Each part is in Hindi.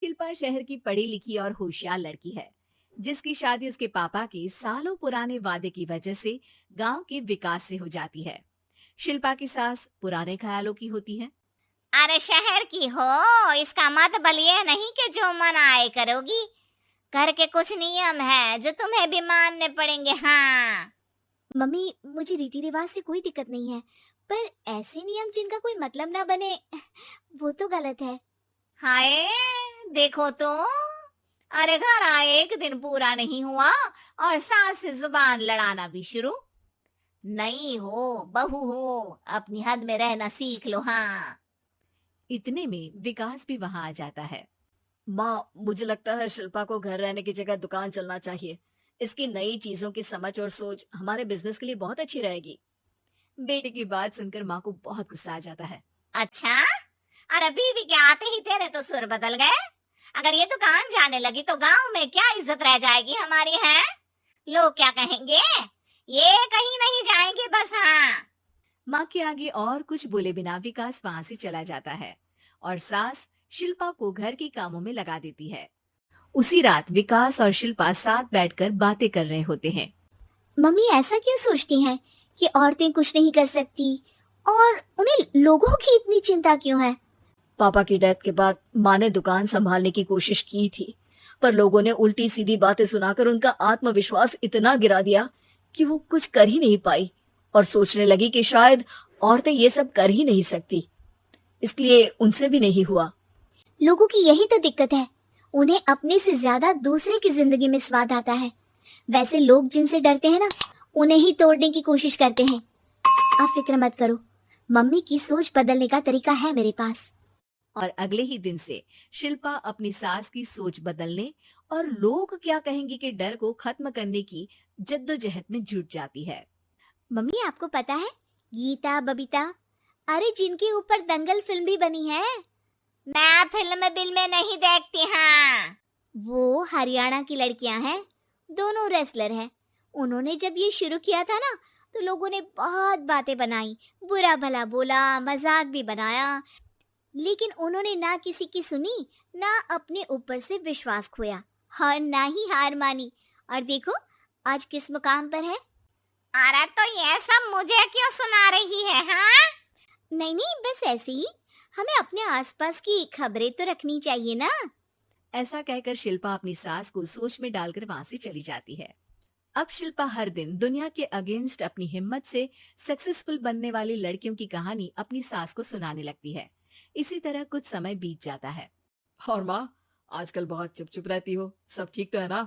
शिल्पा शहर की पढ़ी लिखी और होशियार लड़की है, जिसकी शादी उसके पापा के सालों पुराने वादे की वजह से गांव के विकास से हो जाती है। शिल्पा की सास पुराने ख्यालों की होती है। अरे शहर की हो, इसका मतलब ये नहीं कि जो मन आए करोगी। घर के कुछ नियम है जो तुम्हें भी मानने पड़ेंगे। हाँ मम्मी, मुझे रीति रिवाज से कोई दिक्कत नहीं है, पर ऐसे नियम जिनका कोई मतलब ना बने वो तो गलत है। हाय, देखो तो। अरे घर आए एक दिन पूरा नहीं हुआ और सास से जुबान लड़ाना भी शुरू। नहीं हो, बहू हो, अपनी हद में रहना सीख लो। हाँ इतने में विकास भी वहां आ जाता है। माँ, मुझे लगता है शिल्पा को घर रहने की जगह दुकान चलना चाहिए। इसकी नई चीजों की समझ और सोच हमारे बिजनेस के लिए बहुत अच्छी रहेगी। बेटे की बात सुनकर माँ को बहुत गुस्सा आ जाता है। अच्छा, अरे बीवी के आते ही तेरे तो सुर बदल गए। अगर ये दुकान जाने लगी तो गांव में क्या इज्जत रह जाएगी हमारी है? लोग क्या कहेंगे? ये कहीं नहीं जाएंगे बस। हाँ माँ के आगे और कुछ बोले बिना विकास वहां से चला जाता है और सास शिल्पा को घर के कामों में लगा देती है। उसी रात विकास और शिल्पा साथ बैठकर बातें कर रहे होते हैं। मम्मी ऐसा क्यों सोचती हैं कि औरतें कुछ नहीं कर सकती, और उन्हें लोगों की इतनी चिंता क्यों है? पापा की डेथ के बाद माँ ने दुकान संभालने की कोशिश की थी, पर लोगों ने उल्टी सीधी बातें सुनाकर उनका आत्मविश्वास इतना गिरा दिया कि वो कुछ कर ही नहीं पाई और सोचने लगी कि शायद औरतें ये सब कर ही नहीं सकती, इसलिए उनसे भी नहीं हुआ। लोगों की यही तो दिक्कत है, उन्हें अपने से ज्यादा दूसरे की जिंदगी में स्वाद आता है। वैसे लोग जिनसे डरते हैं ना, उन्हें ही तोड़ने की कोशिश करते हैं। आप फिक्र मत करो, मम्मी की सोच बदलने का तरीका है मेरे पास। और अगले ही दिन से शिल्पा अपनी सास की सोच बदलने और लोग क्या कहेंगे के डर को खत्म करने की जद्दोजहद में जुट जाती है। मम्मी, आपको पता है गीता, बबीता, अरे जिनके ऊपर दंगल फिल्म भी बनी है, मैं फिल्म बिल में नहीं देखती। हाँ वो हरियाणा की लड़कियां हैं, दोनों रेसलर हैं। उन्होंने जब ये शुरू किया था ना, तो लोगों ने बहुत बातें बनाई, बुरा भला बोला, मजाक भी बनाया, लेकिन उन्होंने ना किसी की सुनी, ना अपने ऊपर से विश्वास खोया और ना ही हार मानी। और देखो आज किस मुकाम पर है। अरे तो ये सब मुझे क्यों सुना रही है? हाँ नहीं नहीं, बस ऐसे ही, हमें अपने आसपास की खबरें तो रखनी चाहिए ना। ऐसा कहकर शिल्पा अपनी सास को सोच में डालकर वहां से चली जाती है। अब शिल्पा हर दिन दुनिया के अगेंस्ट अपनी हिम्मत से सक्सेसफुल बनने वाली लड़कियों की कहानी अपनी सास को सुनाने लगती है। इसी तरह कुछ समय बीत जाता है। और माँ, आजकल बहुत चुप चुप रहती हो, सब ठीक तो है ना?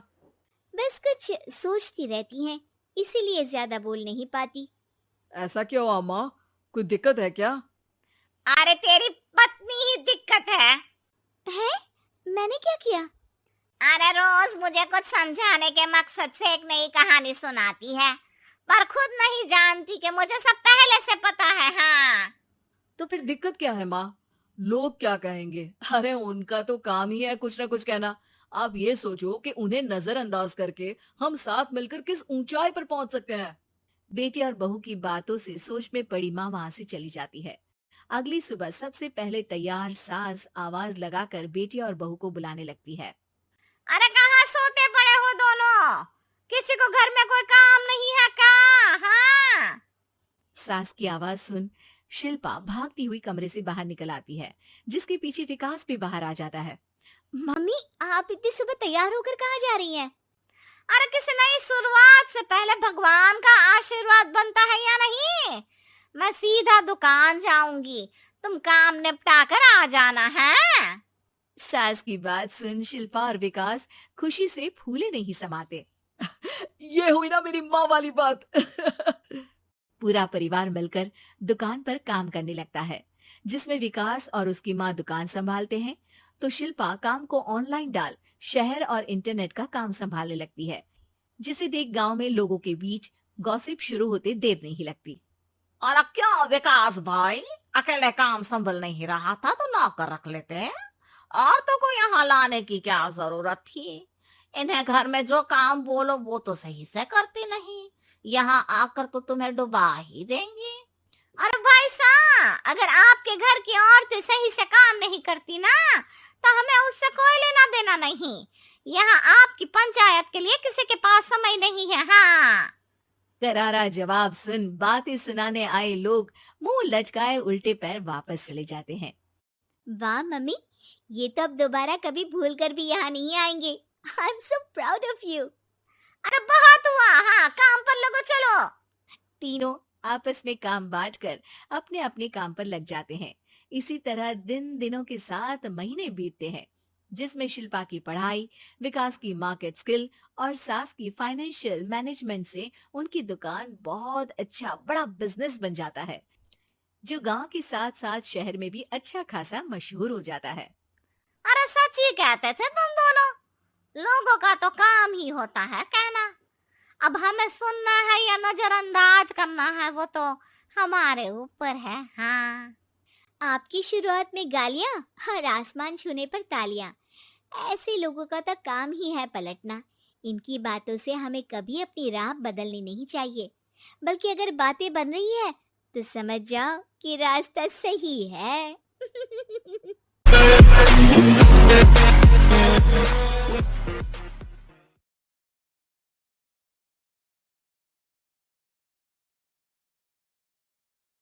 बस कुछ सोचती रहती हैं, इसीलिए ज्यादा बोल नहीं पाती। ऐसा क्यों हुआ माँ? कोई दिक्कत है क्या? अरे तेरी पत्नी ही दिक्कत है। है? मैंने क्या किया? अरे रोज मुझे कुछ समझाने के मकसद से एक नई कहानी सुनाती है, पर खुद नहीं जानती कि मुझे सब पहले से पता है। हाँ तो फिर दिक्कत क्या है माँ? लोग क्या कहेंगे? अरे उनका तो काम ही है कुछ ना कुछ कहना। आप ये सोचो कि उन्हें नजरअंदाज करके हम साथ मिलकर किस ऊंचाई पर पहुंच सकते हैं। बेटी और बहू की बातों से सोच में पड़ी माँ वहां से चली जाती है। अगली सुबह सबसे पहले तैयार सास आवाज लगाकर बेटी और बहू को बुलाने लगती है। अरे कहाँ सोते पड़े हो दोनों? किसी को घर में कोई काम नहीं है क्या? हाँ सास की आवाज सुन शिल्पा भागती हुई कमरे से बाहर निकल आती है, जिसके पीछे विकास भी बाहर आ जाता है। मम्मी, आप इतनी सुबह तैयार होकर कहाँ जा रही हैं? अरे किसी नई शुरुआत से पहले भगवान का आशीर्वाद बनता है या नहीं? मैं सीधा दुकान जाऊंगी, तुम काम निपटा कर आ जाना है। सास की बात सुन शिल्पा और विकास खुशी से फूले नहीं समाते। ये हुई ना मेरी माँ वाली बात। पूरा परिवार मिलकर दुकान पर काम करने लगता है, जिसमें विकास और उसकी माँ दुकान संभालते हैं, तो शिल्पा काम को ऑनलाइन डाल शहर और इंटरनेट का काम संभालने लगती है, जिसे देख गांव में लोगों के बीच गॉसिप शुरू होते देर नहीं लगती। और क्या विकास भाई, अकेले काम संभल नहीं रहा था तो नौकर रख लेते, और तो को यहाँ लाने की क्या जरूरत थी? इन्हें घर में जो काम बोलो वो तो सही से करती नहीं, यहाँ आकर तो तुम्हें डुबा ही देंगी। अरे भाई साहब, अगर आपके घर की औरतें सही से काम नहीं करती ना, तो हमें उससे कोई लेना नहीं, यहाँ आपकी पंचायत के लिए किसी के पास समय नहीं है। हाँ, करारा जवाब सुन बातें सुनाने आए लोग मुंह लटकाए उल्टे पैर वापस चले जाते हैं। वाह मम्मी, ये तो अब दोबारा कभी भूल कर भी यहाँ नहीं आएंगे। I am so proud of you. अरे बहुत हुआ, हाँ काम पर लगो चलो। तीनों आपस में काम बांटकर अपने अपने काम पर लग जाते हैं। इसी तरह दिनों के साथ महीने बीतते हैं, जिसमें शिल्पा की पढ़ाई, विकास की मार्केट स्किल और सास की फाइनेंशियल मैनेजमेंट से उनकी दुकान बहुत अच्छा बड़ा बिजनेस बन जाता है, जो गांव के साथ साथ शहर में भी अच्छा खासा मशहूर हो जाता है। अरे सच ही कहते थे तुम दोनों, लोगों का तो काम ही होता है कहना। अब हमें सुनना है या नजरअंदाज करना है वो तो हमारे ऊपर है। हाँ, आपकी शुरुआत में गालियाँ और आसमान छूने पर तालियां, ऐसे लोगों का तो काम ही है पलटना। इनकी बातों से हमें कभी अपनी राह बदलनी नहीं चाहिए, बल्कि अगर बातें बन रही है तो समझ जाओ कि रास्ता सही है।